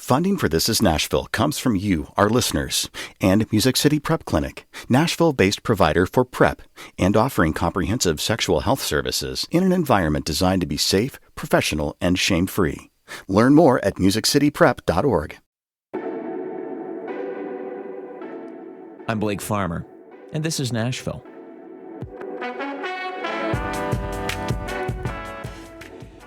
Funding for This Is Nashville comes from you, our listeners, and Music City Prep Clinic, Nashville-based provider for PrEP and offering comprehensive sexual health services in an environment designed to be safe, professional, and shame-free. Learn more at musiccityprep.org. I'm Blake Farmer, and this is Nashville.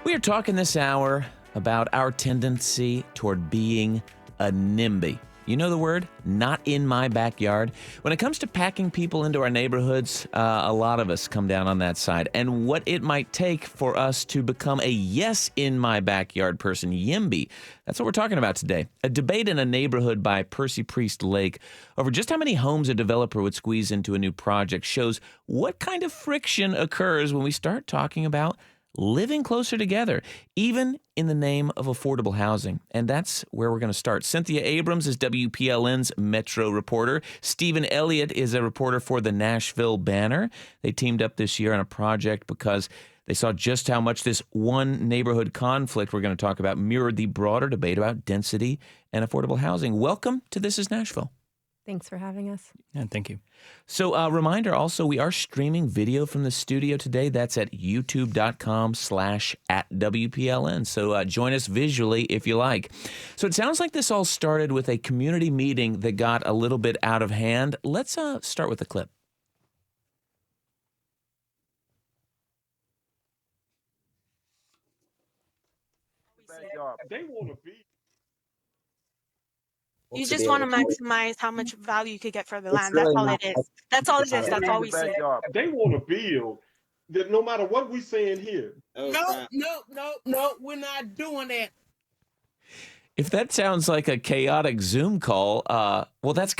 We are talking this hour about our tendency toward being a NIMBY. You know the word? Not in my backyard. When it comes to packing people into our neighborhoods, a lot of us come down on that side. And what it might take for us to become a yes in my backyard person, YIMBY. That's what we're talking about today. A debate in a neighborhood by Percy Priest Lake over just how many homes a developer would squeeze into a new project shows what kind of friction occurs when we start talking about living closer together, even in the name of affordable housing. And that's where we're going to start. Cynthia Abrams is WPLN's Metro reporter. Stephen Elliott is a reporter for the Nashville Banner. They teamed up this year on a project because they saw just how much this one neighborhood conflict we're going to talk about mirrored the broader debate about density and affordable housing. Welcome to This is Nashville. Thanks for having us. And thank you. So reminder also, we are streaming video from the studio today. That's at youtube.com/@WPLN. So join us visually if you like. So it sounds like this all started with a community meeting that got a little bit out of hand. Let's start with the clip. They want to be. You just want to maximize how much value you could get for the land. That's all it is. That's all it is. That's all we see. They want to build. That no matter what we saying here. No, we're not doing that. If that sounds like a chaotic Zoom call, well, that's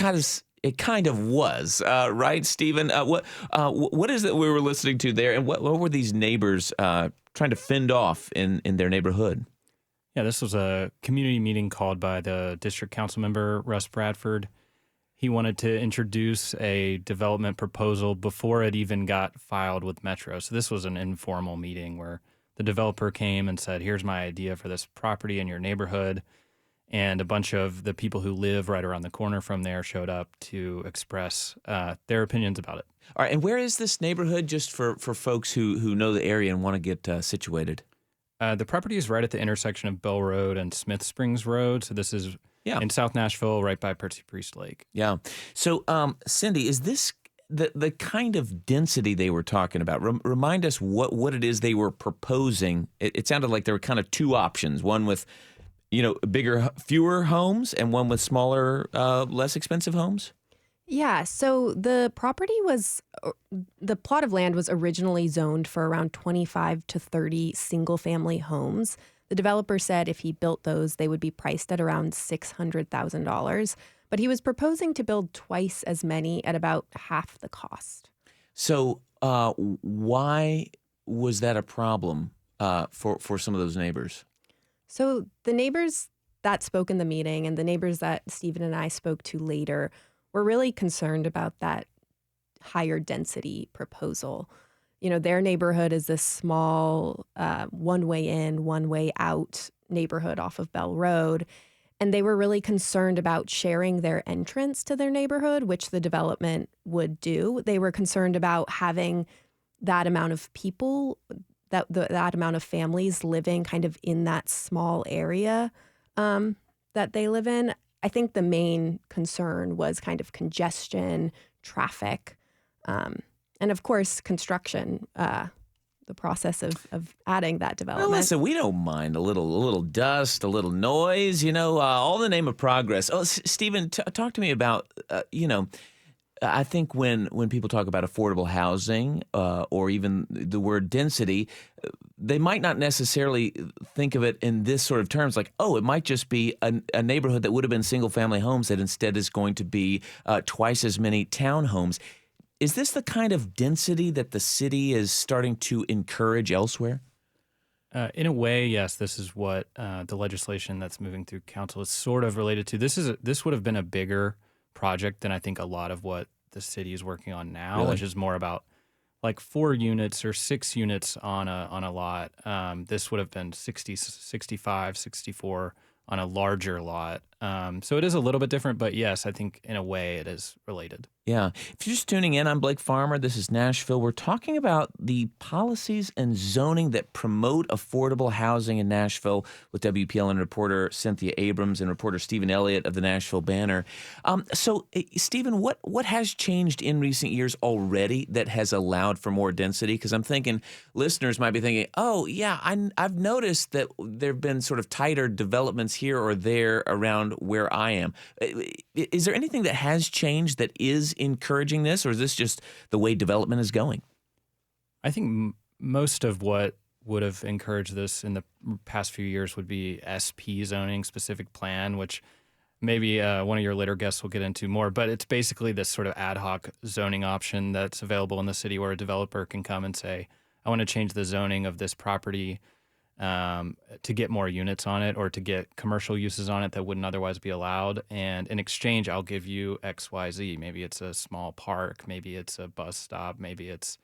it kind of was, right, Stephen? What is it we were listening to there, and what were these neighbors trying to fend off in their neighborhood? Yeah, this was a community meeting called by the district council member, Russ Bradford. He wanted to introduce a development proposal before it even got filed with Metro. So this was an informal meeting where the developer came and said, here's my idea for this property in your neighborhood. And a bunch of the people who live right around the corner from there showed up to express their opinions about it. All right, and where is this neighborhood, just for folks who know the area and want to get situated? The property is right at the intersection of Bell Road and Smith Springs Road. So this is in South Nashville, right by Percy Priest Lake. Yeah. So, Cindy, is this the kind of density they were talking about? Remind us what it is they were proposing. It sounded like there were kind of two options, one with, bigger, fewer homes and one with smaller, less expensive homes. Yeah, so the plot of land was originally zoned for around 25 to 30 single-family homes. The developer said if he built those, they would be priced at around $600,000. But he was proposing to build twice as many at about half the cost. So why was that a problem for some of those neighbors? So the neighbors that spoke in the meeting and the neighbors that Stephen and I spoke to later were really concerned about that higher density proposal. Their neighborhood is this small one way in, one way out neighborhood off of Bell Road. And they were really concerned about sharing their entrance to their neighborhood, which the development would do. They were concerned about having that amount of people, that amount of families living kind of in that small area that they live in. I think the main concern was kind of congestion, traffic, and of course, construction, the process of adding that development. Well, listen, we don't mind a little dust, a little noise, all in the name of progress. Oh, Stephen, talk to me about, I think when people talk about affordable housing or even the word density, they might not necessarily think of it in this sort of terms, like, it might just be a neighborhood that would have been single-family homes that instead is going to be twice as many townhomes. Is this the kind of density that the city is starting to encourage elsewhere? In a way, yes. This is what the legislation that's moving through council is sort of related to. This would have been a bigger project than I think a lot of what the city is working on now, which is more about like 4 units or 6 units on a lot. This would have been 60, 65, 64 on a larger lot. So it is a little bit different, but yes, I think in a way it is related. Yeah. If you're just tuning in, I'm Blake Farmer. This is Nashville. We're talking about the policies and zoning that promote affordable housing in Nashville with WPLN reporter Cynthia Abrams and reporter Stephen Elliott of the Nashville Banner. Stephen, what has changed in recent years already that has allowed for more density? Because I'm thinking listeners might be thinking, oh, yeah, I've noticed that there have been sort of tighter developments here or there around where I am. Is there anything that has changed that is encouraging this, or is this just the way development is going? I think most of what would have encouraged this in the past few years would be SP zoning, specific plan, which maybe one of your later guests will get into more, but it's basically this sort of ad hoc zoning option that's available in the city where a developer can come and say, I want to change the zoning of this property to get more units on it or to get commercial uses on it that wouldn't otherwise be allowed. And in exchange, I'll give you XYZ. Maybe it's a small park, maybe it's a bus stop, maybe it's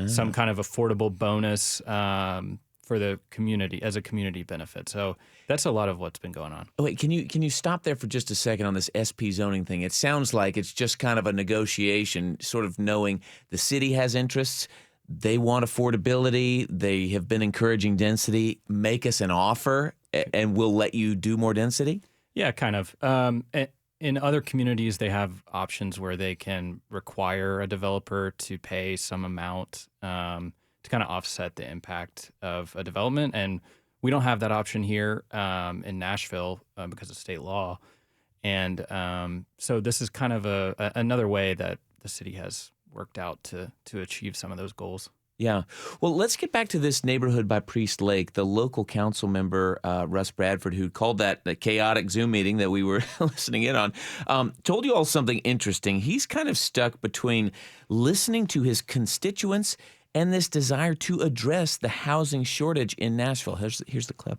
some kind of affordable bonus for the community as a community benefit. So that's a lot of what's been going on. Wait, can you stop there for just a second on this SP zoning thing? It sounds like it's just kind of a negotiation, sort of knowing the city has interests. They want affordability. They have been encouraging density. Make us an offer, and we'll let you do more density? Yeah, kind of. In other communities, they have options where they can require a developer to pay some amount to kind of offset the impact of a development. And we don't have that option here in Nashville because of state law. And so this is kind of another way that the city has worked out to achieve some of those goals. Yeah. Well, let's get back to this neighborhood by Priest Lake. The local council member, Russ Bradford, who called that the chaotic Zoom meeting that we were listening in on, told you all something interesting. He's kind of stuck between listening to his constituents and this desire to address the housing shortage in Nashville. Here's the clip.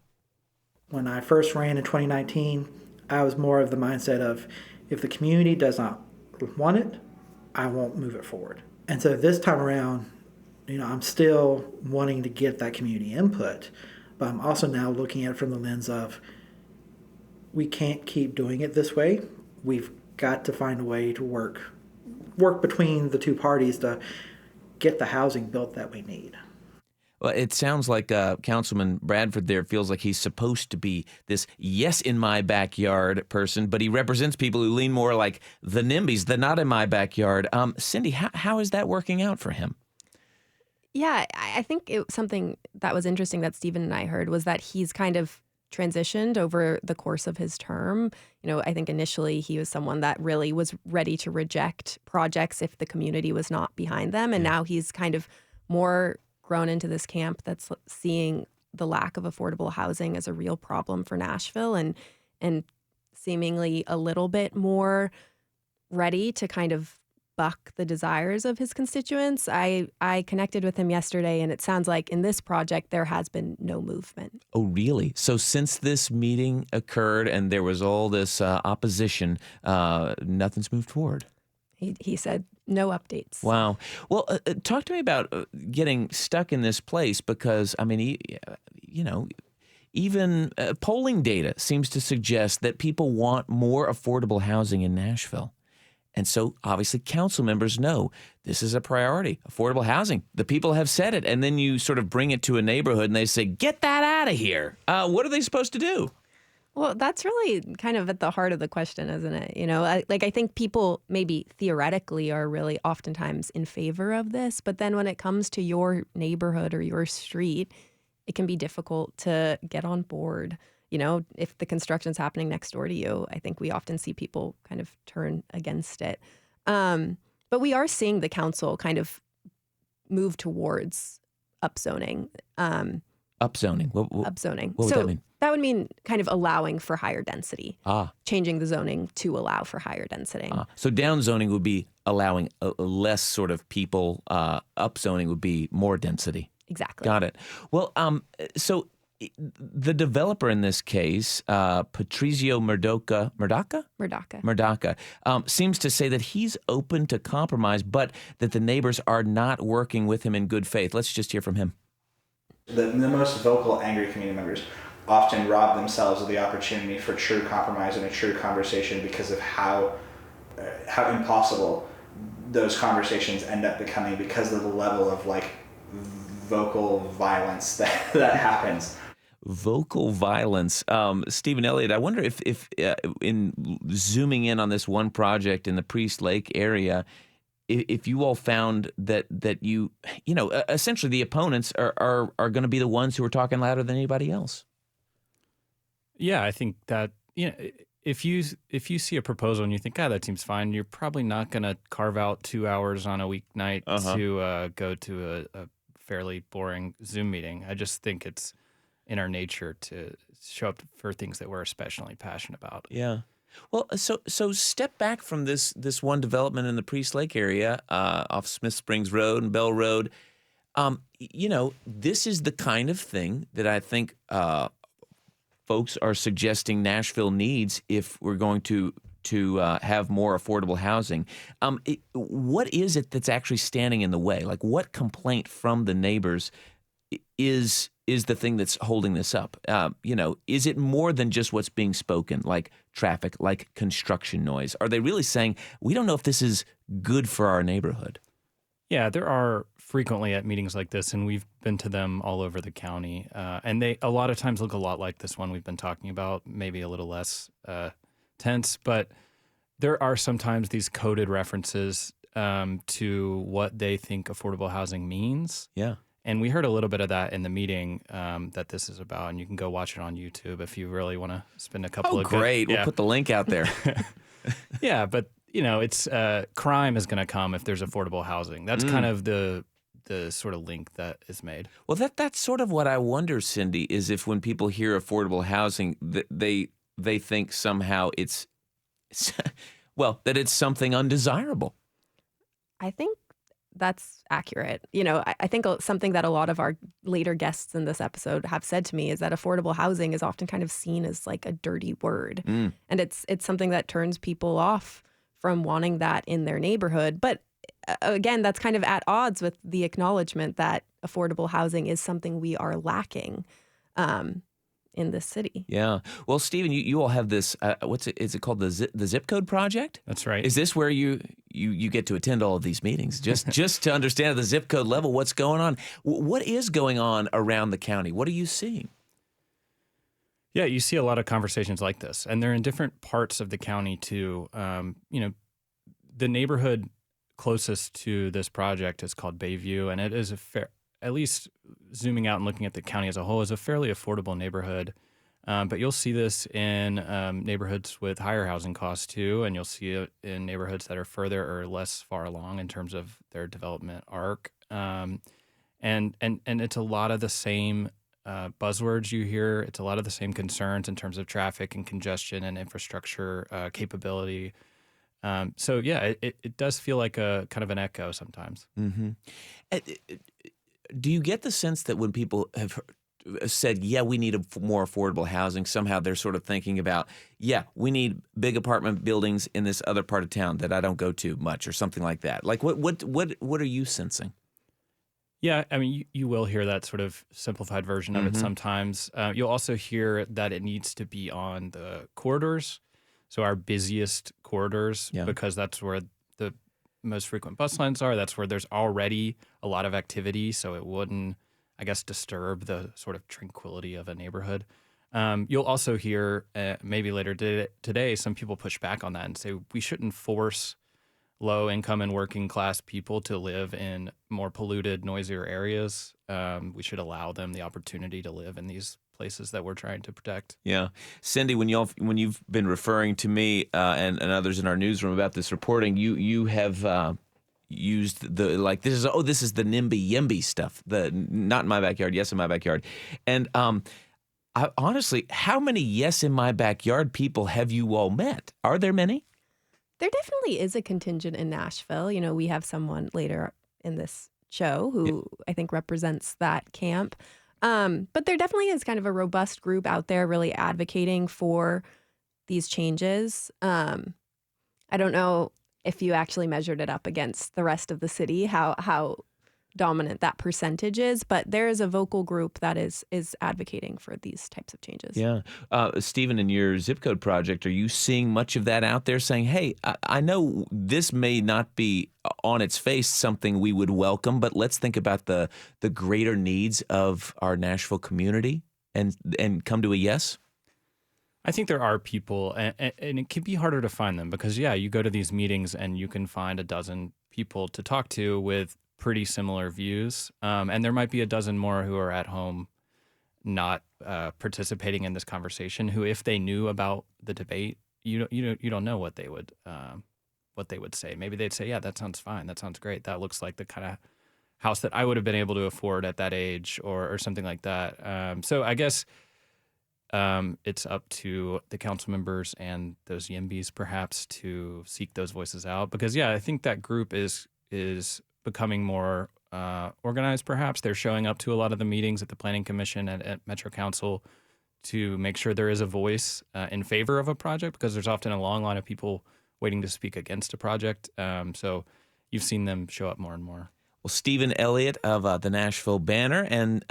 When I first ran in 2019, I was more of the mindset of, if the community does not want it, I won't move it forward. And so this time around, I'm still wanting to get that community input, but I'm also now looking at it from the lens of, we can't keep doing it this way. We've got to find a way to work between the two parties to get the housing built that we need. Well, it sounds like Councilman Bradford there feels like he's supposed to be this yes in my backyard person, but he represents people who lean more like the NIMBYs, the not in my backyard. Cindy, how is that working out for him? Yeah, I think something that was interesting that Stephen and I heard was that he's kind of transitioned over the course of his term. I think initially he was someone that really was ready to reject projects if the community was not behind them. And now he's kind of more grown into this camp that's seeing the lack of affordable housing as a real problem for Nashville and seemingly a little bit more ready to kind of buck the desires of his constituents. I connected with him yesterday, and it sounds like in this project there has been no movement. Oh, really? So since this meeting occurred and there was all this opposition, nothing's moved forward? He said no updates. Wow. Well, talk to me about getting stuck in this place because, even polling data seems to suggest that people want more affordable housing in Nashville. And so obviously council members know this is a priority, affordable housing. The people have said it. And then you sort of bring it to a neighborhood and they say, get that out of here. What are they supposed to do? Well, that's really kind of at the heart of the question, isn't it? I think people maybe theoretically are really oftentimes in favor of this. But then when it comes to your neighborhood or your street, it can be difficult to get on board. If the construction's happening next door to you, I think we often see people kind of turn against it. But we are seeing the council kind of move towards upzoning. Upzoning? Upzoning. What would that mean? That would mean kind of allowing for higher density. Changing the zoning to allow for higher density. So downzoning would be allowing less sort of people. Upzoning would be more density. Exactly. Got it. Well, so the developer in this case, Patrizio Murdaca, seems to say that he's open to compromise, but that the neighbors are not working with him in good faith. Let's just hear from him. The most vocal, angry community members often rob themselves of the opportunity for true compromise and a true conversation because of how impossible those conversations end up becoming because of the level of like vocal violence that happens. Vocal violence. Stephen Elliott, I wonder if in zooming in on this one project in the Priest Lake area, if you all found that you know, essentially the opponents are going to be the ones who are talking louder than anybody else. Yeah, I think that, you know, if you see a proposal and you think, that seems fine, you're probably not going to carve out 2 hours on a weeknight to go to a fairly boring Zoom meeting. I just think it's in our nature to show up for things that we're especially passionate about. Yeah. Well, so step back from this one development in the Priest Lake area off Smith Springs Road and Bell Road. You know, this is the kind of thing that I think folks are suggesting Nashville needs if we're going to have more affordable housing. What is it that's actually standing in the way? Like, what complaint from the neighbors is the thing that's holding this up? You know, is it more than just what's being spoken, like traffic, like construction noise? Are they really saying, we don't know if this is good for our neighborhood? Yeah, there are frequently at meetings like this, and we've been to them all over the county. And they a lot of times look a lot like this one we've been talking about, maybe a little less tense. But there are sometimes these coded references to what they think affordable housing means. Yeah. And we heard a little bit of that in the meeting that this is about, and you can go watch it on YouTube if you really want to spend a couple of great. good, We'll put the link out there. Yeah, but you know, it's crime is going to come if there's affordable housing. That's kind of the sort of link that is made. Well, that's sort of what I wonder, Cindy, is if when people hear affordable housing, they think somehow it's well, that it's something undesirable. I think that's accurate. You know, I think something that a lot of our later guests in this episode have said to me is that affordable housing is often kind of seen as like a dirty word. And it's something that turns people off from wanting that in their neighborhood. But again, that's kind of at odds with the acknowledgement that affordable housing is something we are lacking in this city. Yeah. Well, Stephen, you all have this, is it called the Zip Code Project? That's right. Is this where you get to attend all of these meetings just to understand at the zip code level what's going on? What is going on around the county? What are you seeing? Yeah, you see a lot of conversations like this, and they're in different parts of the county too. You know, the neighborhood closest to this project is called Bayview, and it is at least zooming out and looking at the county as a whole, is a fairly affordable neighborhood. But you'll see this in neighborhoods with higher housing costs too, and you'll see it in neighborhoods that are further or less far along in terms of their development arc. And it's a lot of the same buzzwords you hear. It's a lot of the same concerns in terms of traffic and congestion and infrastructure capability. So yeah, it does feel like a kind of an echo sometimes. Mm-hmm. Do you get the sense that when people have said, yeah, we need more affordable housing, somehow they're sort of thinking about, yeah, we need big apartment buildings in this other part of town that I don't go to much or something like that? Like what are you sensing? Yeah, I mean, you will hear that sort of simplified version of it sometimes. You'll also hear that it needs to be on the corridors, so our busiest corridors, because that's where the most frequent bus lines are. That's where there's already a lot of activity, so it wouldn't, I guess, disturb the sort of tranquility of a neighborhood. You'll also hear, maybe later today, some people push back on that and say we shouldn't force low-income and working-class people to live in more polluted, noisier areas. We should allow them the opportunity to live in these places that we're trying to protect. Yeah. Cindy, when you've been referring to me and others in our newsroom about this reporting, you have used the, like, this is the NIMBY YIMBY stuff, the not in my backyard, yes in my backyard. And honestly, how many yes in my backyard people have you all met? Are there many? There definitely is a contingent in Nashville. You know, we have someone later in this show who I think represents that camp. But there definitely is kind of a robust group out there really advocating for these changes. I don't know if you actually measured it up against the rest of the city, how dominant that percentage is, but there is a vocal group that is advocating for these types of changes. Yeah. Stephen, in your zip code project, are you seeing much of that out there saying, hey, I know this may not be on its face something we would welcome, but let's think about the greater needs of our Nashville community and come to a yes? I think there are people, and it can be harder to find them because, you go to these meetings and you can find a dozen people to talk to with pretty similar views. And there might be a dozen more who are at home not participating in this conversation, who, if they knew about the debate, you don't know what they would say. Maybe they'd say, yeah, that sounds fine. That sounds great. That looks like the kind of house that I would have been able to afford at that age or something like that. So I guess it's up to the council members and those YIMBYs perhaps to seek those voices out because, I think that group is becoming more organized perhaps. They're showing up to a lot of the meetings at the Planning Commission and at Metro Council to make sure there is a voice in favor of a project because there's often a long line of people waiting to speak against a project. So you've seen them show up more and more. Well, Stephen Elliott of the Nashville Banner and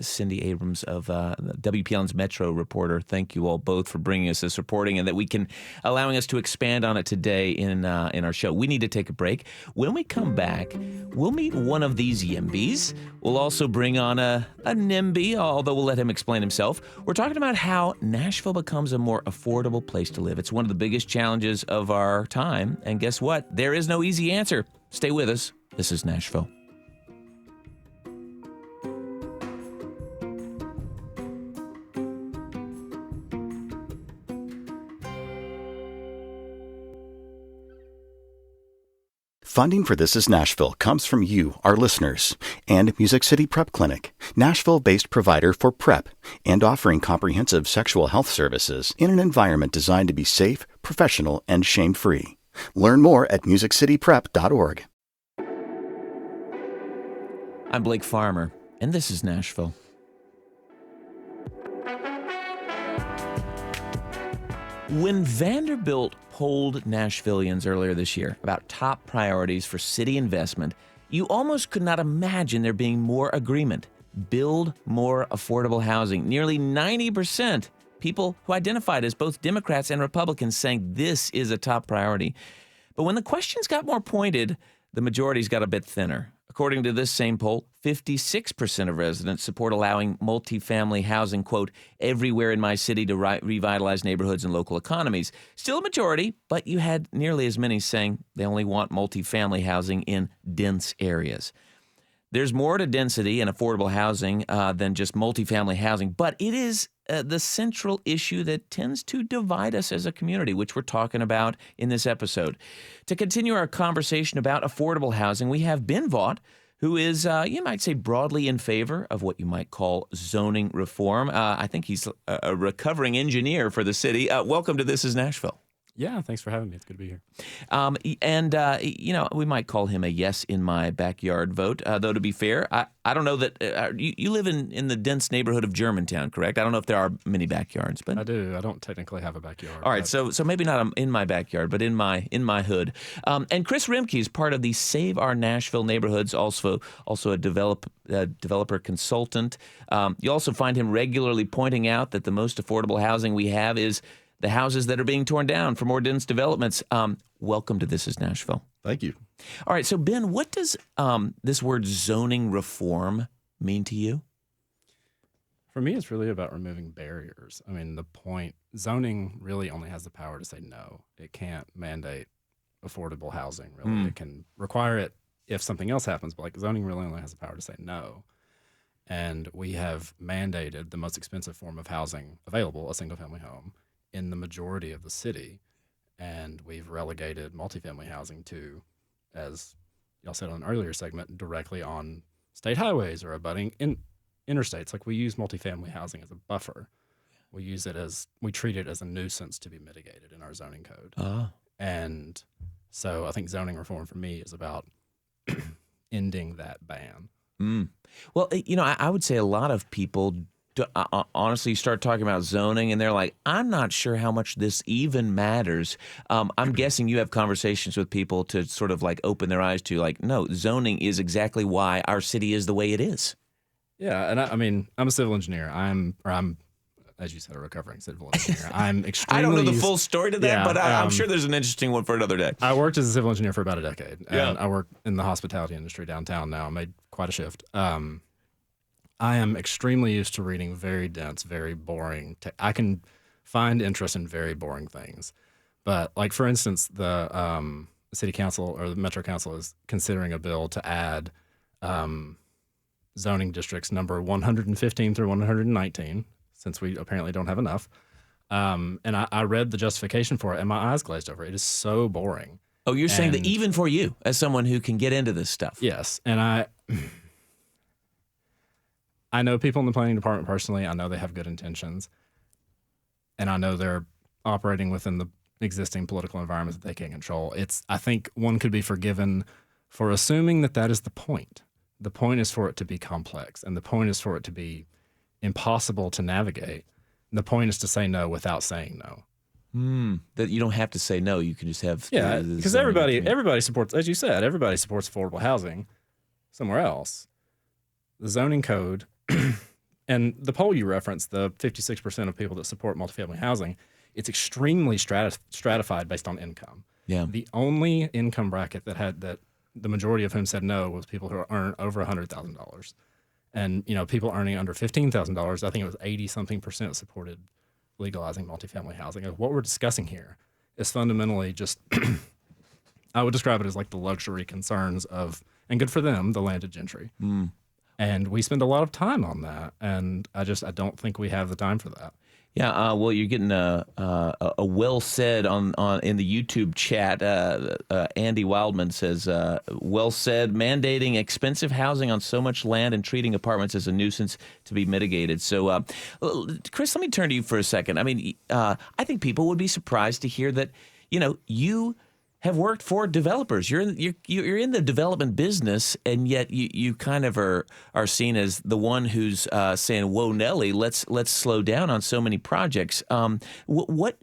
Cindy Abrams of WPLN's Metro Reporter, thank you all both for bringing us this reporting and that we can allowing us to expand on it today in our show. We need to take a break. When we come back, we'll meet one of these YIMBYs. We'll also bring on a NIMBY, although we'll let him explain himself. We're talking about how Nashville becomes a more affordable place to live. It's one of the biggest challenges of our time. And guess what? There is no easy answer. Stay with us. This is Nashville. Funding for This is Nashville comes from you, our listeners, and Music City Prep Clinic, Nashville-based provider for PrEP and offering comprehensive sexual health services in an environment designed to be safe, professional, and shame-free. Learn more at musiccityprep.org. I'm Blake Farmer, and this is Nashville. When Vanderbilt polled Nashvillians earlier this year about top priorities for city investment, you almost could not imagine there being more agreement. Build more affordable housing. Nearly 90% people who identified as both Democrats and Republicans saying this is a top priority. But when the questions got more pointed, the majorities got a bit thinner. According to this same poll, 56% of residents support allowing multifamily housing, quote, everywhere in my city to revitalize neighborhoods and local economies. Still a majority, but you had nearly as many saying they only want multifamily housing in dense areas. There's more to density and affordable housing than just multifamily housing, but it is the central issue that tends to divide us as a community, which we're talking about in this episode. To continue our conversation about affordable housing, we have Ben Vaught, who is, you might say, broadly in favor of what you might call zoning reform. I think he's a recovering engineer for the city. Welcome to This is Nashville. Yeah, thanks for having me. It's good to be here. We might call him a yes in my backyard vote, though to be fair, I don't know that you live in the dense neighborhood of Germantown, correct? I don't know if there are many backyards, but I do. I don't technically have a backyard. All right, so maybe not in my backyard, but in my hood. And Chris Rimke is part of the Save Our Nashville Neighborhoods, also a developer consultant. You also find him regularly pointing out that the most affordable housing we have is the houses that are being torn down for more dense developments. Welcome to This is Nashville. Thank you. All right, so Ben, what does this word zoning reform mean to you? For me, it's really about removing barriers. I mean, zoning really only has the power to say no. It can't mandate affordable housing, really. It can require it if something else happens, but zoning really only has the power to say no. And we have mandated the most expensive form of housing available, a single-family home, in the majority of the city, and we've relegated multifamily housing to, as y'all said on an earlier segment, directly on state highways or abutting interstates. We use multifamily housing as a buffer. We treat it as a nuisance to be mitigated in our zoning code. And so I think zoning reform for me is about ending that ban. Well, I would say a lot of people honestly, you start talking about zoning, and they're like, I'm not sure how much this even matters. I'm guessing you have conversations with people to sort of like open their eyes to like, no, zoning is exactly why our city is the way it is. Yeah, and I mean, I'm a civil engineer. I'm, as you said, a recovering civil engineer. I'm extremely. I don't know the full story to that, but I'm sure there's an interesting one for another day. I worked as a civil engineer for about a decade, and Yeah. I work in the hospitality industry downtown now. I made quite a shift. I am extremely used to reading very dense, very boring. I can find interest in very boring things, but like for instance, the city council or the metro council is considering a bill to add zoning districts number 115 through 119, since we apparently don't have enough. And I read the justification for it, and my eyes glazed over. It is so boring. Oh, you're saying that even for you, as someone who can get into this stuff? Yes, and I know people in the planning department personally. I know they have good intentions, and I know they're operating within the existing political environment that they can't control. I think one could be forgiven for assuming that that is the point. The point is for it to be complex, and the point is for it to be impossible to navigate. The point is to say no without saying no. That you don't have to say no. You can just have because everybody supports, as you said, everybody supports affordable housing somewhere else. The zoning code and the poll you referenced, the 56% of people that support multifamily housing, it's extremely stratified based on income. Yeah. The only income bracket that the majority of whom said no was people who earn over $100,000. And, people earning under $15,000, I think it was 80-something% supported legalizing multifamily housing. What we're discussing here is fundamentally just, I would describe it as like the luxury concerns of, and good for them, the landed gentry. And we spend a lot of time on that. And I don't think we have the time for that. Yeah, well, you're getting a well said on in the YouTube chat. Andy Wildman says, well said, mandating expensive housing on so much land and treating apartments as a nuisance to be mitigated. So, Chris, let me turn to you for a second. I mean, I think people would be surprised to hear that, you have worked for developers. You're in the development business, and yet you kind of are seen as the one who's saying, "Whoa, Nelly, let's slow down on so many projects." What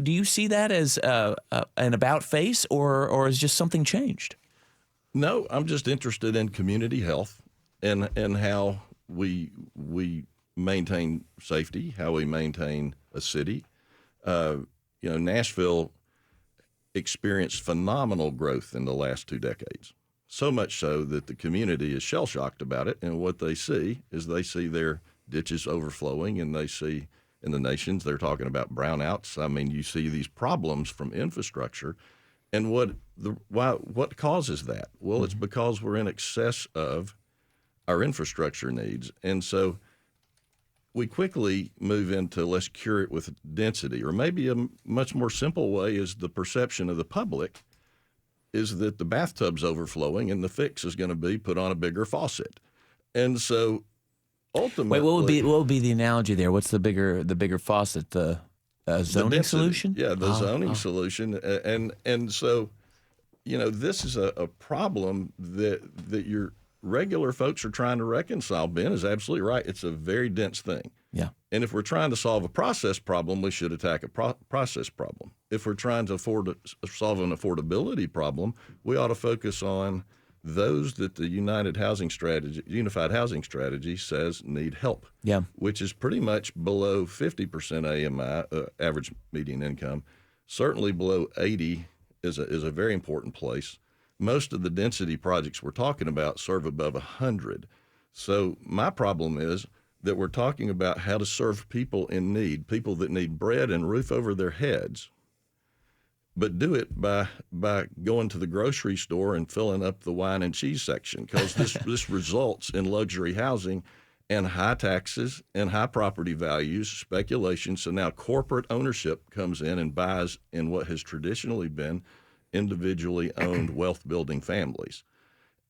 do you see that as an about face, or has just something changed? No, I'm just interested in community health and how we maintain safety, how we maintain a city. Nashville experienced phenomenal growth in the last 2 decades, so much so that the community is shell-shocked about it. And what they see is their ditches overflowing, and they see in the nations they're talking about brownouts. I mean, you see these problems from infrastructure. And what causes that? Well, it's because we're in excess of our infrastructure needs. And so we quickly move into let's cure it with density, or maybe a much more simple way is the perception of the public is that the bathtub's overflowing and the fix is going to be put on a bigger faucet. And so ultimately, what would be the analogy there? What's the bigger faucet? The zoning solution? Yeah, the zoning solution. And so, this is a problem that your regular folks are trying to reconcile. Ben is absolutely right. It's a very dense thing. Yeah. And if we're trying to solve a process problem, we should attack a process problem. If we're trying to solve an affordability problem, we ought to focus on those that the Unified Housing Strategy says need help. Yeah. Which is pretty much below 50% AMI, average median income. Certainly below 80 is a very important place. Most of the density projects we're talking about serve above 100. So my problem is that we're talking about how to serve people in need, people that need bread and roof over their heads, but do it by going to the grocery store and filling up the wine and cheese section, because this results in luxury housing and high taxes and high property values, speculation. So now corporate ownership comes in and buys in what has traditionally been individually owned wealth building families.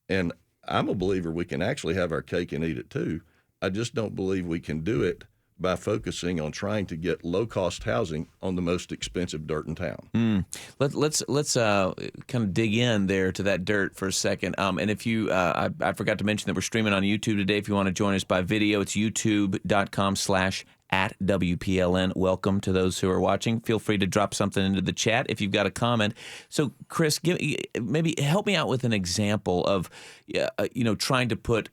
And I'm a believer we can actually have our cake and eat it too. I just don't believe we can do it by focusing on trying to get low-cost housing on the most expensive dirt in town. Let's kind of dig in there to that dirt for a second. And if you, I forgot to mention that we're streaming on YouTube today. If you want to join us by video, it's youtube.com/@WPLN. Welcome to those who are watching. Feel free to drop something into the chat if you've got a comment. So, Chris, maybe help me out with an example of, trying to put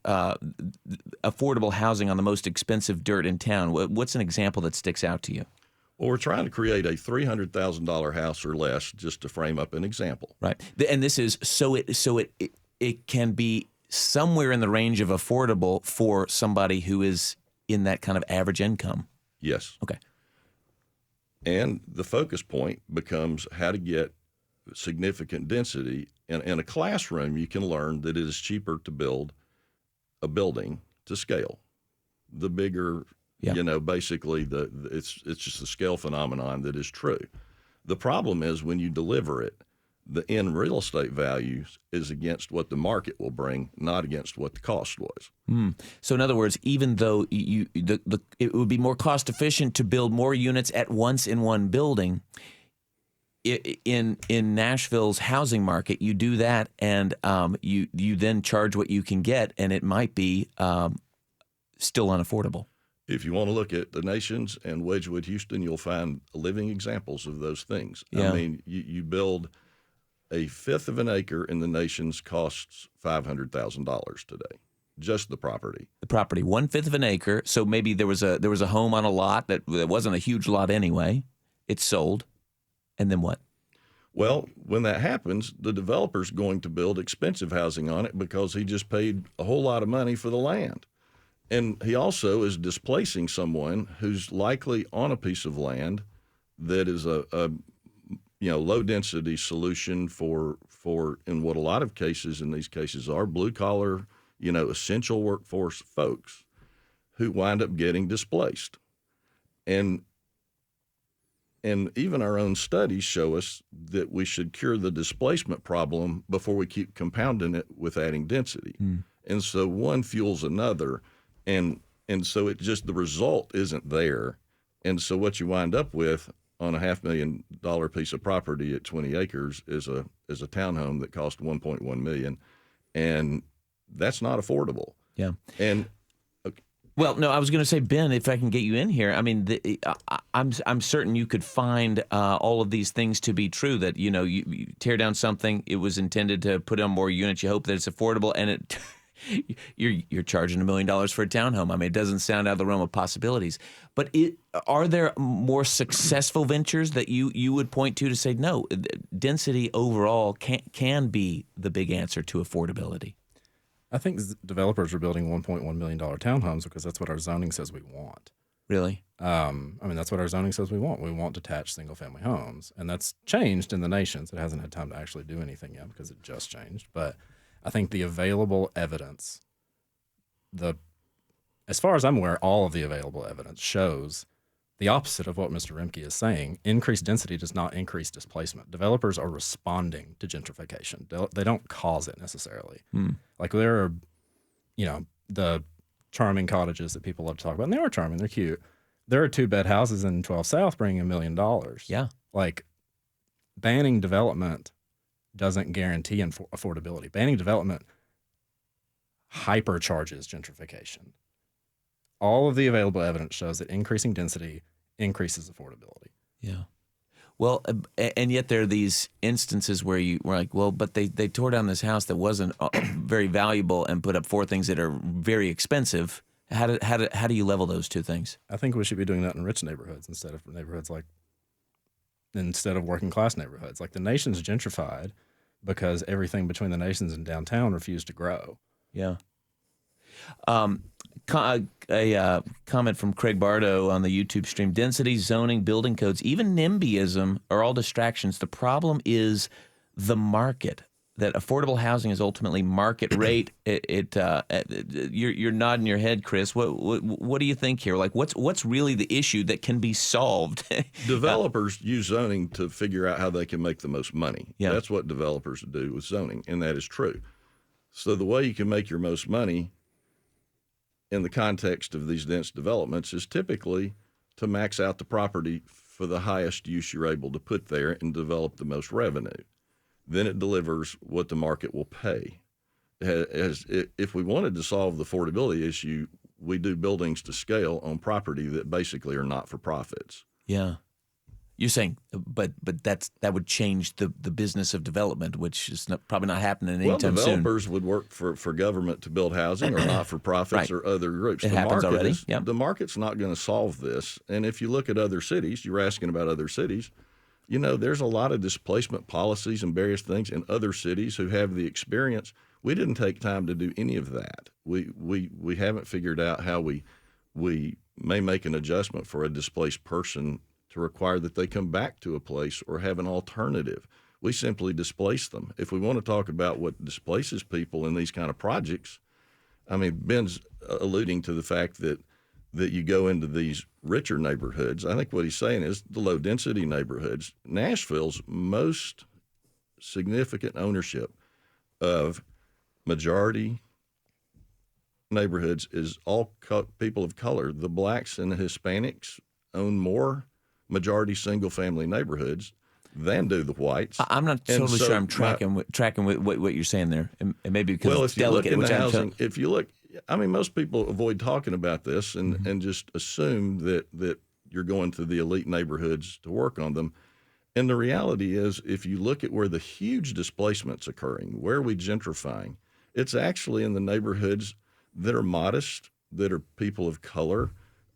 affordable housing on the most expensive dirt in town. What's an example that sticks out to you? Well, we're trying to create a $300,000 house or less, just to frame up an example. Right, and this is so it can be somewhere in the range of affordable for somebody who is in that kind of average income. Yes. Okay. And the focus point becomes how to get significant density. In a classroom, you can learn that it is cheaper to build a building to scale. The bigger, basically it's just a scale phenomenon that is true. The problem is when you deliver it, the end real estate value is against what the market will bring, not against what the cost was. So in other words, even though it would be more cost efficient to build more units at once in one building, in Nashville's housing market, you do that, and you then charge what you can get, and it might be still unaffordable. If you want to look at the Nations and Wedgwood, Houston, you'll find living examples of those things. Yeah. I mean, you build a fifth of an acre in the Nations costs $500,000 today, just the property. The property, 1/5 of an acre. So maybe there was a home on a lot that wasn't a huge lot anyway. It's sold, and then what? Well, when that happens, the developer's going to build expensive housing on it because he just paid a whole lot of money for the land. And he also is displacing someone who's likely on a piece of land that is a low density solution for in what a lot of cases in these cases are blue collar, essential workforce folks who wind up getting displaced. And even our own studies show us that we should cure the displacement problem before we keep compounding it with adding density. And so one fuels another. And so the result isn't there. And so what you wind up with on a $500,000 piece of property at 20 acres is a townhome that cost $1.1 million. And that's not affordable. Yeah. And well, no, I was going to say, Ben, if I can get you in here, I mean, I'm certain you could find all of these things to be true. That you tear down something, it was intended to put on more units. You hope that it's affordable, and you're charging $1 million for a townhome. I mean, it doesn't sound out of the realm of possibilities. But are there more successful ventures that you would point to say no? Density overall can be the big answer to affordability. I think developers are building $1.1 million townhomes because that's what our zoning says we want. Really? That's what our zoning says we want. We want detached single-family homes, and that's changed in the Nations. It hasn't had time to actually do anything yet because it just changed. But I think the available evidence, as far as I'm aware, all of the available evidence shows the opposite of what Mr. Rimke is saying. Increased density does not increase displacement. Developers are responding to gentrification. They don't cause it necessarily. Like there are, the charming cottages that people love to talk about, and they are charming, they're cute. There are 2-bed houses in 12 South bringing $1 million. Yeah. Like banning development doesn't guarantee affordability. Banning development hypercharges gentrification. All of the available evidence shows that increasing density increases affordability. Yeah. Well, and yet there are these instances where we're like, well, but they tore down this house that wasn't very valuable and put up 4 things that are very expensive. How do you level those two things? I think we should be doing that in rich neighborhoods instead of working class neighborhoods. Like the Nation's gentrified because everything between the Nations and downtown refused to grow. Yeah. A comment from Craig Bardo on the YouTube stream: density, zoning, building codes, even NIMBYism are all distractions. The problem is the market. That affordable housing is ultimately market rate. You're nodding your head, Chris. What do you think here? Like, what's really the issue that can be solved? Developers use zoning to figure out how they can make the most money. Yeah. That's what developers do with zoning, and that is true. So the way you can make your most money in the context of these dense developments is typically to max out the property for the highest use you're able to put there and develop the most revenue. Then it delivers what the market will pay. If we wanted to solve the affordability issue, we do buildings to scale on property that basically are not for profits. Yeah. You're saying, but that would change the business of development, which is probably not happening anytime soon. Developers would work for government to build housing or not for profits or other groups. It happens already. The market's not going to solve this. And if you look at other cities, you were asking about other cities, there's a lot of displacement policies and various things in other cities who have the experience. We didn't take time to do any of that. We haven't figured out how we may make an adjustment for a displaced person to require that they come back to a place or have an alternative. We simply displace them. If we want to talk about what displaces people in these kind of projects, I mean, Ben's alluding to the fact that you go into these richer neighborhoods. I think what he's saying is the low density neighborhoods. Nashville's most significant ownership of majority neighborhoods is all people of color. The blacks and the Hispanics own more majority single-family neighborhoods than do the whites. I'm not totally sure I'm tracking with what you're saying there, and maybe because it's delicate. If you look, I mean, most people avoid talking about this and just assume that you're going to the elite neighborhoods to work on them. And the reality is, if you look at where the huge displacement's occurring, where are we gentrifying, it's actually in the neighborhoods that are modest, that are people of color.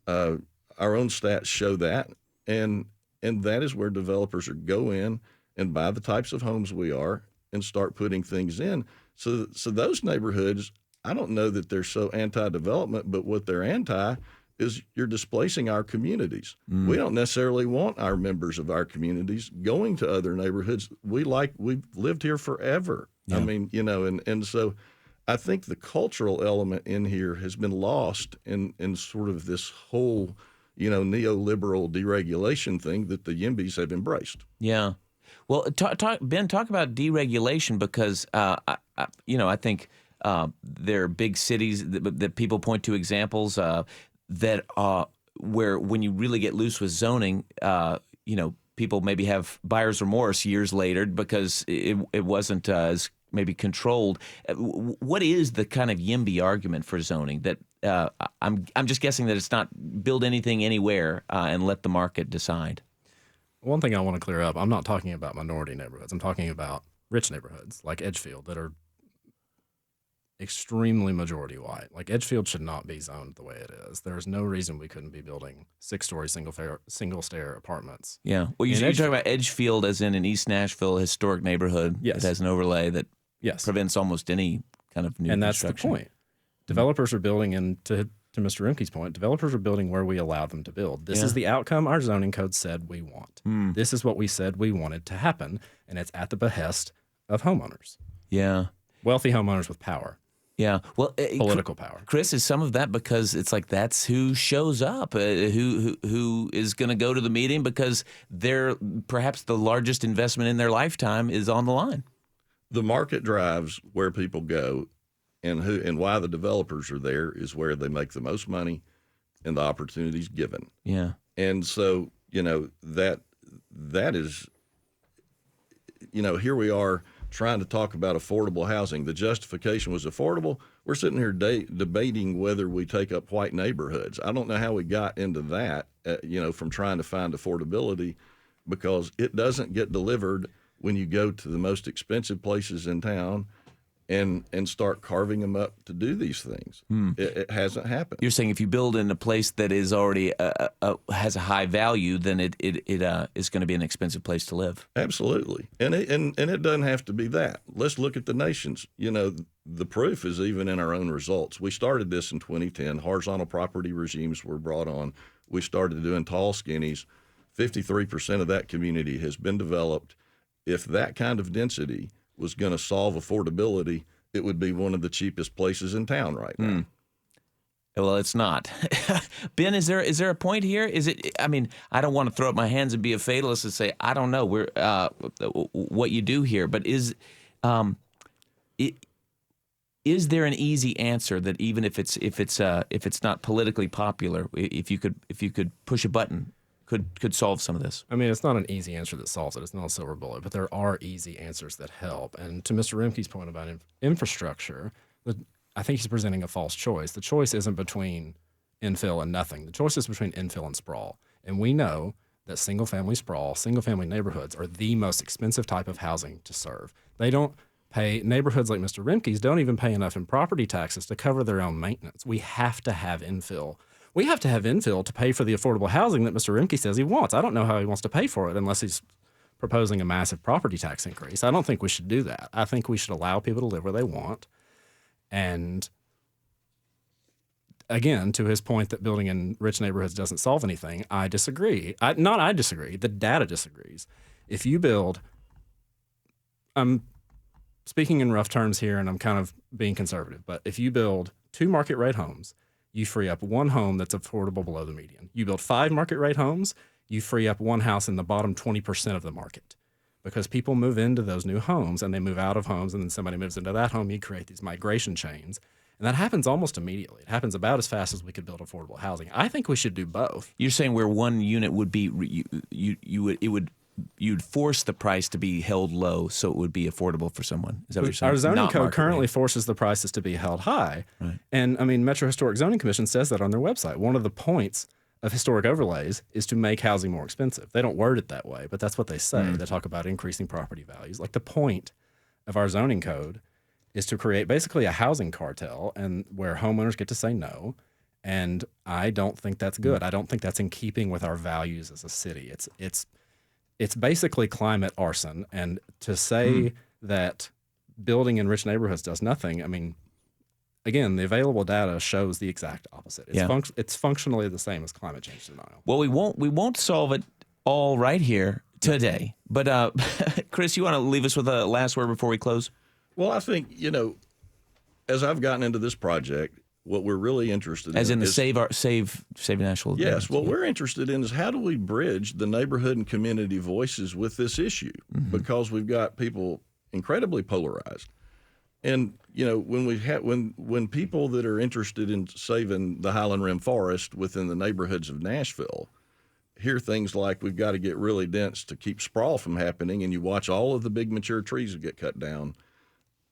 Our own stats show that. And that is where developers are go in and buy the types of homes we are and start putting things in. So those neighborhoods, I don't know that they're so anti-development, but what they're anti is you're displacing our communities. We don't necessarily want our members of our communities going to other neighborhoods. We've lived here forever. Yeah. I mean, and so I think the cultural element in here has been lost in sort of this whole neoliberal deregulation thing that the YIMBYs have embraced. Yeah. Well, Ben, talk about deregulation because, I think there are big cities that people point to examples that where when you really get loose with zoning, people maybe have buyer's remorse years later because it wasn't as maybe controlled. What is the kind of YIMBY argument for zoning that I'm just guessing that it's not build anything anywhere and let the market decide? One thing I want to clear up, I'm not talking about minority neighborhoods. I'm talking about rich neighborhoods like Edgefield that are extremely majority white. Like Edgefield should not be zoned the way it is. There's no reason we couldn't be building 6-story single-stair apartments. Yeah. Well, you're talking about Edgefield as in an East Nashville historic neighborhood that has an overlay that prevents almost any kind of new construction. And that's the point. Developers are building, and to Mr. Rimke's point, developers are building where we allow them to build. This is the outcome our zoning code said we want. This is what we said we wanted to happen, and it's at the behest of homeowners. Yeah. Wealthy homeowners with power. Yeah. Well, political power. Chris, is some of that because it's like that's who shows up, who is going to go to the meeting because they're perhaps the largest investment in their lifetime is on the line. The market drives where people go, and why the developers are there is where they make the most money and the opportunities given. Yeah. And so, that is, here we are trying to talk about affordable housing. The justification was affordable. We're sitting here debating whether we take up white neighborhoods. I don't know how we got into that, from trying to find affordability, because it doesn't get delivered when you go to the most expensive places in town and start carving them up to do these things. It hasn't happened. You're saying if you build in a place that is already has a high value, then it is going to be an expensive place to live. Absolutely, and it doesn't have to be that. Let's look at the nations. The proof is even in our own results. We started this in 2010. Horizontal property regimes were brought on. We started doing tall skinnies. 53% of that community has been developed. If that kind of density was going to solve affordability, it would be one of the cheapest places in town right now. Well, it's not. Ben, is there a point here? Is it? I mean, I don't want to throw up my hands and be a fatalist and say I don't know what you do here, but is there an easy answer that even if it's not politically popular, if you could push a button, could solve some of this? I mean, it's not an easy answer that solves it. It's not a silver bullet, but there are easy answers that help. And to Mr. Rimke's point about infrastructure, I think he's presenting a false choice. The choice isn't between infill and nothing. The choice is between infill and sprawl. And we know that single-family sprawl, single-family neighborhoods are the most expensive type of housing to serve. They don't pay, neighborhoods like Mr. Rimke's don't even pay enough in property taxes to cover their own maintenance. We have to have infill. We have to have infill to pay for the affordable housing that Mr. Rimke says he wants. I don't know how he wants to pay for it unless he's proposing a massive property tax increase. I don't think we should do that. I think we should allow people to live where they want. And again, to his point that building in rich neighborhoods doesn't solve anything, I disagree. I disagree. The data disagrees. If you build, I'm speaking in rough terms here and I'm kind of being conservative, but if you build 2 market rate homes, you free up 1 home that's affordable below the median. You build 5 market rate homes, you free up 1 house in the bottom 20% of the market. Because people move into those new homes and they move out of homes and then somebody moves into that home, you create these migration chains. And that happens almost immediately. It happens about as fast as we could build affordable housing. I think we should do both. You're saying where one unit would be, you'd force the price to be held low so it would be affordable for someone. Is that what you're saying? Our zoning Not code market currently rate. forces the prices to be held high. Right. And I mean, Metro Historic Zoning Commission says that on their website. One of the points of historic overlays is to make housing more expensive. They don't word it that way, but that's what they say. They talk about increasing property values. Like the point of our zoning code is to create basically a housing cartel and where homeowners get to say no. And I don't think that's good. I don't think that's in keeping with our values as a city. It's basically climate arson. And to say that building in rich neighborhoods does nothing, I mean, again, the available data shows the exact opposite. It's functionally the same as climate change denial. Well, we won't solve it all right here today. But Chris, you want to leave us with a last word before we close? Well, I think, as I've gotten into this project, what we're really interested As in in the is Save Nashville. Yes, what we're interested in is how do we bridge the neighborhood and community voices with this issue? Because we've got people incredibly polarized. And when people that are interested in saving the Highland Rim Forest within the neighborhoods of Nashville hear things like we've got to get really dense to keep sprawl from happening, and you watch all of the big mature trees get cut down,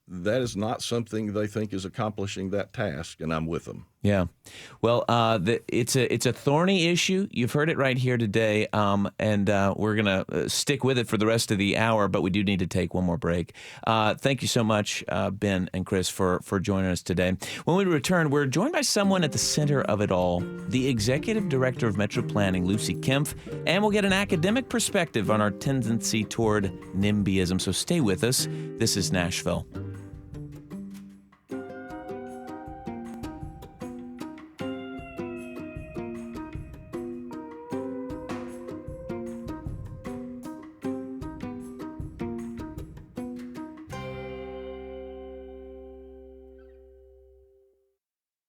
that is not something they think is accomplishing that task, and I'm with them. Yeah. Well, it's a thorny issue. You've heard it right here today, and we're going to stick with it for the rest of the hour, but we do need to take one more break. Thank you so much, Ben and Chris, for joining us today. When we return, we're joined by someone at the center of it all, the Executive Director of Metro Planning, Lucy Kempf, and we'll get an academic perspective on our tendency toward NIMBYism. So stay with us. This is Nashville.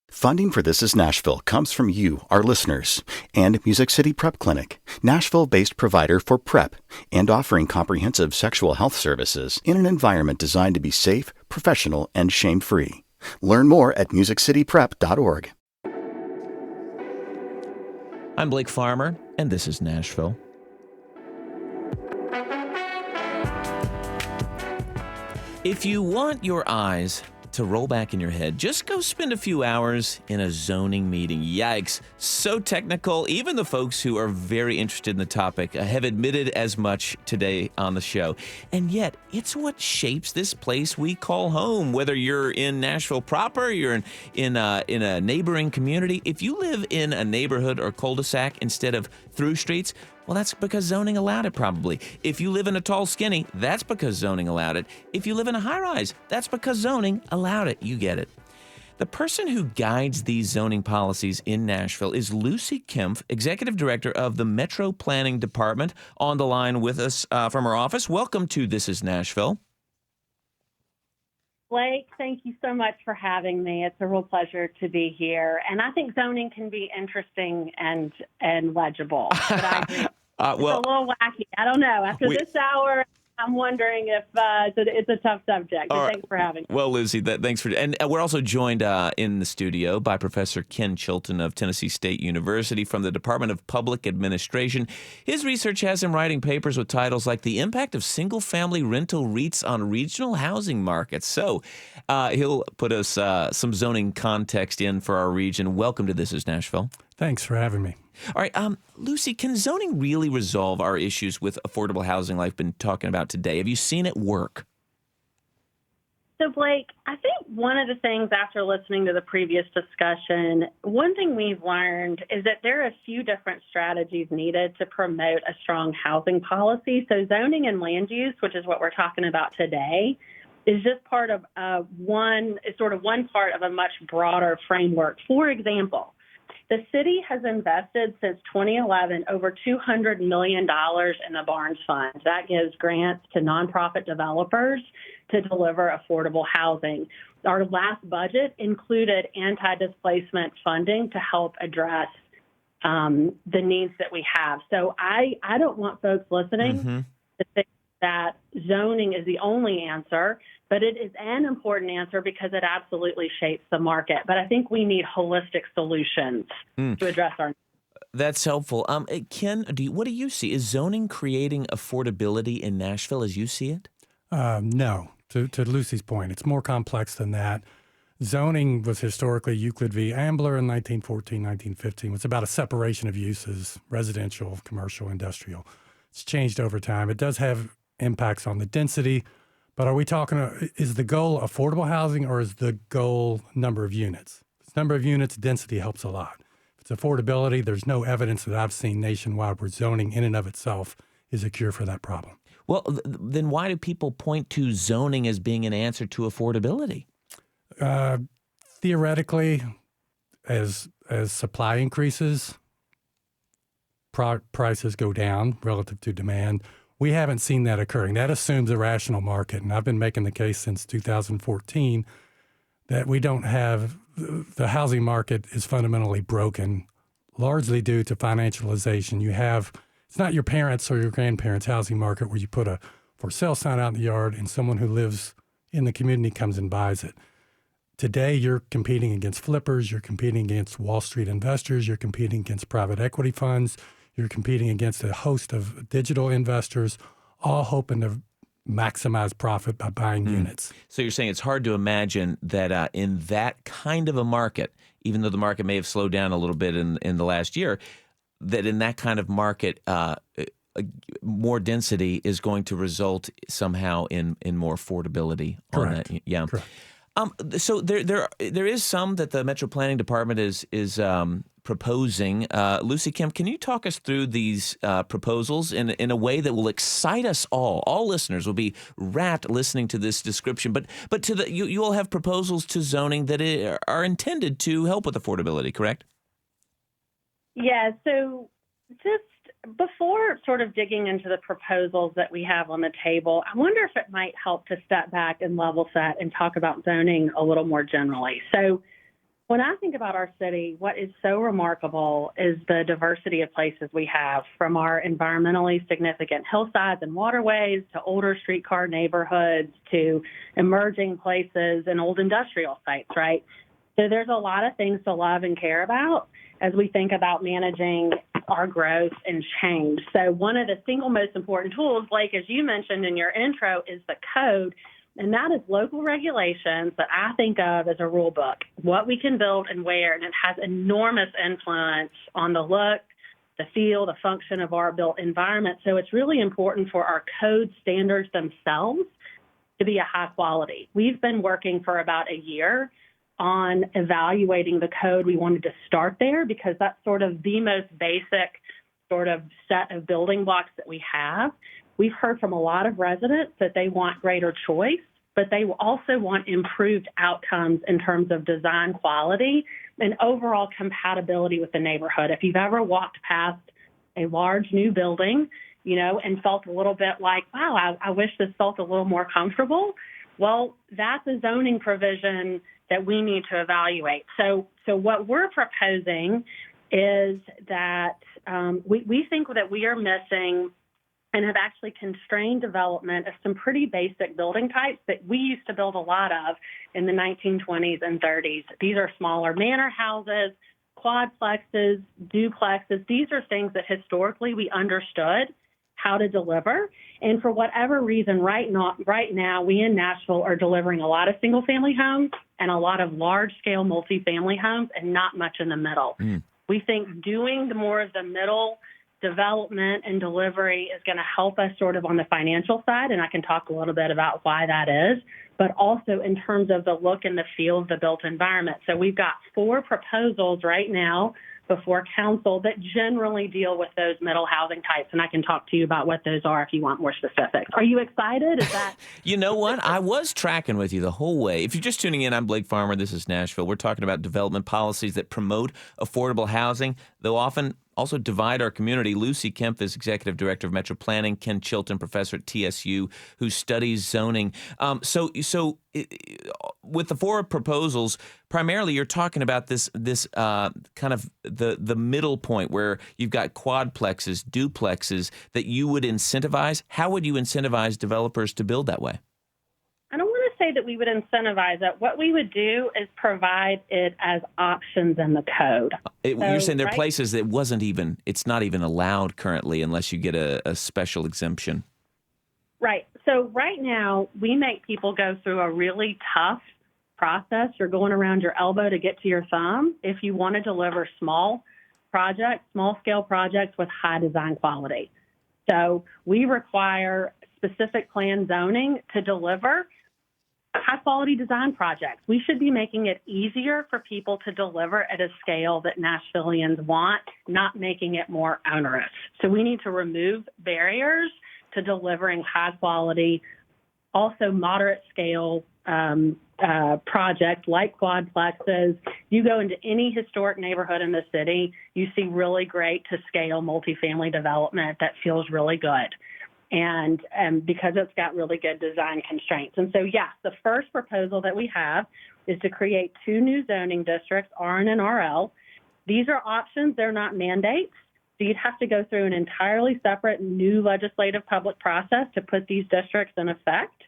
Funding for This is Nashville comes from you, our listeners, and Music City Prep Clinic, Nashville-based provider for PrEP and offering comprehensive sexual health services in an environment designed to be safe, professional, and shame-free. Learn more at musiccityprep.org. I'm Blake Farmer, and this is Nashville. If you want your eyes to roll back in your head, just go spend a few hours in a zoning meeting. Yikes, so technical. Even the folks who are very interested in the topic have admitted as much today on the show. And yet, it's what shapes this place we call home. Whether you're in Nashville proper, you're in a neighboring community. If you live in a neighborhood or cul-de-sac instead of through streets, well, that's because zoning allowed it, probably. If you live in a tall skinny, that's because zoning allowed it. If you live in a high-rise, that's because zoning allowed it. You get it. The person who guides these zoning policies in Nashville is Lucy Kempf, Executive Director of the Metro Planning Department, on the line with us from her office. Welcome to This is Nashville. Blake, thank you so much for having me. It's a real pleasure to be here. And I think zoning can be interesting and legible. But I agree. It's a little wacky. I don't know. After this hour, I'm wondering if it's a tough subject. But thanks for having me. Well, Lucy, thanks for, and we're also joined in the studio by Professor Ken Chilton of Tennessee State University from the Department of Public Administration. His research has him writing papers with titles like "The Impact of Single-Family Rental REITs on Regional Housing Markets." So he'll put us some zoning context in for our region. Welcome to This is Nashville. Thanks for having me. All right, Lucy, can zoning really resolve our issues with affordable housing like I've been talking about today? Have you seen it work? So, Blake, I think one of the things after listening to the previous discussion, one thing we've learned is that there are a few different strategies needed to promote a strong housing policy. So zoning and land use, which is what we're talking about today, is just part of one part of a much broader framework. For example, the city has invested since 2011 over $200 million in the Barnes Fund. That gives grants to nonprofit developers to deliver affordable housing. Our last budget included anti-displacement funding to help address the needs that we have. So I don't want folks listening to think that zoning is the only answer, but it is an important answer because it absolutely shapes the market. But I think we need holistic solutions to address our needs. That's helpful. Ken, what do you see? Is zoning creating affordability in Nashville as you see it? No. To Lucy's point, it's more complex than that. Zoning was historically Euclid v. Ambler in 1914, 1915. It's about a separation of uses, residential, commercial, industrial. It's changed over time. It does have impacts on the density, but are we talking, is the goal affordable housing or is the goal number of units? If it's number of units, density helps a lot. If it's affordability, there's no evidence that I've seen nationwide where zoning in and of itself is a cure for that problem. Well, then why do people point to zoning as being an answer to affordability? Theoretically, as supply increases, prices go down relative to demand. We haven't seen that occurring. That assumes a rational market, and I've been making the case since 2014 that we don't have the housing market is fundamentally broken, largely due to financialization. You have it's not your parents' or your grandparents' housing market where you put a for sale sign out in the yard and someone who lives in the community comes and buys it. Today, you're competing against flippers, you're competing against Wall Street investors, you're competing against private equity funds, you're competing against a host of digital investors, all hoping to maximize profit by buying units. So you're saying it's hard to imagine that in that kind of a market, even though the market may have slowed down a little bit in the last year, that in that kind of market, more density is going to result somehow in more affordability. Correct. On that. Yeah. Correct. So there is some that the Metro Planning Department is proposing. Lucy Kim, can you talk us through these proposals in a way that will excite us all? All listeners will be rapt listening to this description. But to you all have proposals to zoning that are intended to help with affordability, correct? Yeah. So just before sort of digging into the proposals that we have on the table, I wonder if it might help to step back and level set and talk about zoning a little more generally. So when I think about our city, what is so remarkable is the diversity of places we have, from our environmentally significant hillsides and waterways to older streetcar neighborhoods to emerging places and old industrial sites, right? So there's a lot of things to love and care about as we think about managing our growth and change. So one of the single most important tools, Blake, as you mentioned in your intro, is the code. And that is local regulations that I think of as a rule book, what we can build and where. And it has enormous influence on the look, the feel, the function of our built environment. So it's really important for our code standards themselves to be a high quality. We've been working for about a year on evaluating the code. We wanted to start there because that's sort of the most basic sort of set of building blocks that we have. We've heard from a lot of residents that they want greater choice, but they also want improved outcomes in terms of design quality and overall compatibility with the neighborhood. If you've ever walked past a large new building, and felt a little bit like, wow, I wish this felt a little more comfortable. Well, that's a zoning provision that we need to evaluate. So what we're proposing is that we think that we are missing and have actually constrained development of some pretty basic building types that we used to build a lot of in the 1920s and 30s. These are smaller manor houses, quadplexes, duplexes. These are things that historically we understood how to deliver. And for whatever reason, right now, we in Nashville are delivering a lot of single-family homes and a lot of large-scale multifamily homes and not much in the middle. We think doing more of the middle development and delivery is going to help us sort of on the financial side, and I can talk a little bit about why that is, but also in terms of the look and the feel of the built environment. So we've got 4 proposals right now before council that generally deal with those middle housing types, and I can talk to you about what those are if you want more specifics. Are you excited? Is that You know what? I was tracking with you the whole way. If you're just tuning in, I'm Blake Farmer. This is Nashville. We're talking about development policies that promote affordable housing, though often also divide our community. Lucy Kempf is Executive Director of Metro Planning. Ken Chilton, Professor at TSU, who studies zoning. So with the 4 proposals, primarily you're talking about this kind of the middle point where you've got quadplexes, duplexes that you would incentivize. How would you incentivize developers to build that way? I don't want to say that we would incentivize it. What we would do is provide it as options in the code. You're saying there are places that it's not even allowed currently unless you get a special exemption. Right. So right now, we make people go through a really tough process. You're going around your elbow to get to your thumb if you want to deliver small scale projects with high design quality. So we require specific plan zoning to deliver high-quality design projects. We should be making it easier for people to deliver at a scale that Nashvillians want, not making it more onerous. So we need to remove barriers to delivering high-quality, also moderate-scale projects like quadplexes. You go into any historic neighborhood in the city, you see really great to scale multifamily development that feels really good. And because it's got really good design constraints. And so, yes, the first proposal that we have is to create 2 new zoning districts, RN and RL. These are options. They're not mandates. So you'd have to go through an entirely separate new legislative public process to put these districts in effect.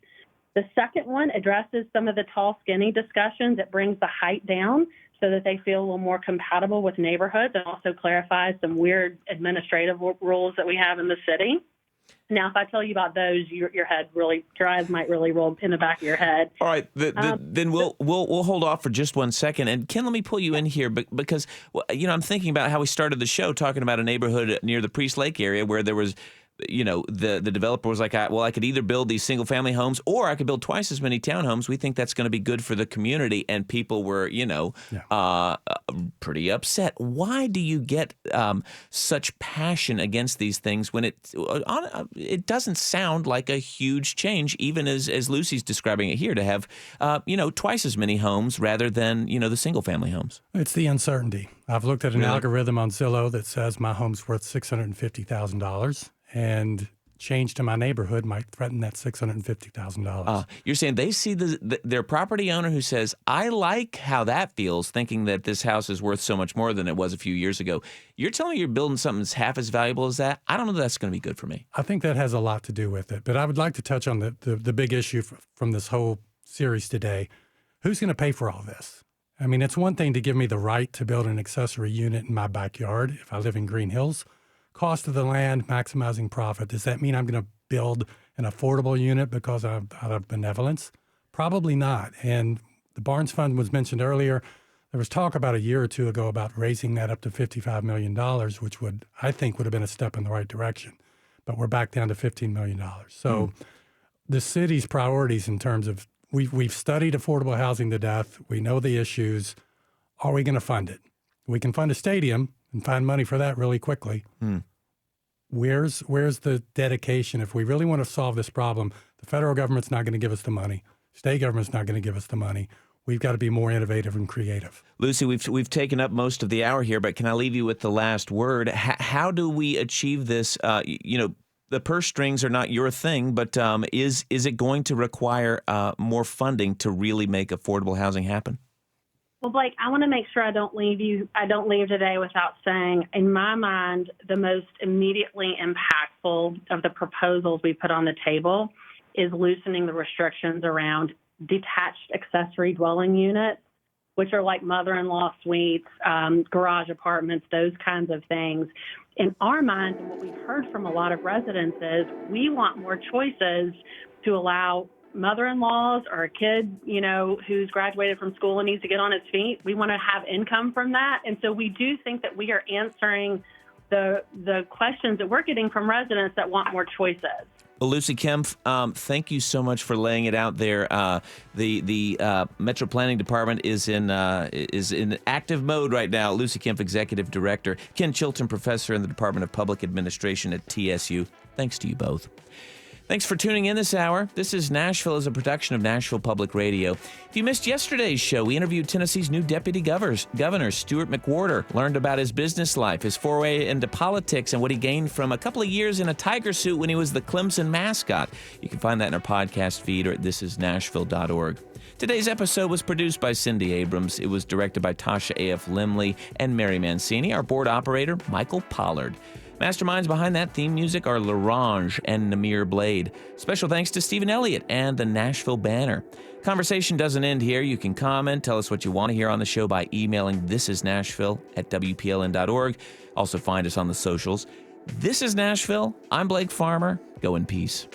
The second one addresses some of the tall, skinny discussions. It brings the height down so that they feel a little more compatible with neighborhoods, and also clarifies some weird administrative rules that we have in the city. Now, if I tell you about those, your eyes might really roll in the back of your head. All right, then we'll hold off for just one second. And Ken, let me pull you in here because I'm thinking about how we started the show talking about a neighborhood near the Priest Lake area where there was, the developer was like, I could either build these single family homes or I could build twice as many townhomes. We think that's going to be good for the community. And people were, pretty upset. Why do you get such passion against these things when it doesn't sound like a huge change, even as Lucy's describing it here, to have, twice as many homes rather than, the single family homes? It's the uncertainty. I've looked at an algorithm on Zillow that says my home's worth $650,000. And change to my neighborhood might threaten that $650,000. You're saying they see their property owner who says, I like how that feels, thinking that this house is worth so much more than it was a few years ago. You're telling me you're building something that's half as valuable as that? I don't know that that's going to be good for me. I think that has a lot to do with it. But I would like to touch on the big issue from this whole series today. Who's going to pay for all this? I mean, it's one thing to give me the right to build an accessory unit in my backyard if I live in Green Hills. Cost of the land, maximizing profit. Does that mean I'm going to build an affordable unit because out of benevolence? Probably not. And the Barnes Fund was mentioned earlier. There was talk about a year or two ago about raising that up to $55 million, which I think would have been a step in the right direction. But we're back down to $15 million. So the city's priorities in terms of, we've studied affordable housing to death. We know the issues. Are we going to fund it? We can fund a stadium and find money for that really quickly. Where's the dedication? If we really want to solve this problem, the federal government's not going to give us the money. State government's not going to give us the money. We've got to be more innovative and creative. Lucy, we've taken up most of the hour here, but can I leave you with the last word? How do we achieve this? The purse strings are not your thing, but is it going to require more funding to really make affordable housing happen? Well, Blake, I want to make sure I don't leave today without saying, in my mind, the most immediately impactful couple of the proposals we put on the table is loosening the restrictions around detached accessory dwelling units, which are like mother-in-law suites, garage apartments, those kinds of things. In our minds, and what we've heard from a lot of residents is we want more choices to allow mother-in-laws or a kid, who's graduated from school and needs to get on his feet. We want to have income from that. And so we do think that we are answering the questions that we're getting from residents that want more choices. Well, Lucy Kempf, thank you so much for laying it out there. The Metro Planning Department is in active mode right now. Lucy Kempf, Executive Director. Ken Chilton, Professor in the Department of Public Administration at TSU. Thanks to you both. Thanks for tuning in this hour. This is Nashville as a production of Nashville Public Radio. If you missed yesterday's show, we interviewed Tennessee's new Deputy Governor, Stuart McWhorter, learned about his business life, his foray into politics, and what he gained from a couple of years in a tiger suit when he was the Clemson mascot. You can find that in our podcast feed or at thisisnashville.org. Today's episode was produced by Cindy Abrams. It was directed by Tasha A.F. Limley and Mary Mancini. Our board operator, Michael Pollard. Masterminds behind that theme music are LaRange and Namir Blade. Special thanks to Stephen Elliott and the Nashville Banner. Conversation doesn't end here. You can comment, tell us what you want to hear on the show by emailing thisisnashville@wpln.org. Also find us on the socials. This is Nashville. I'm Blake Farmer. Go in peace.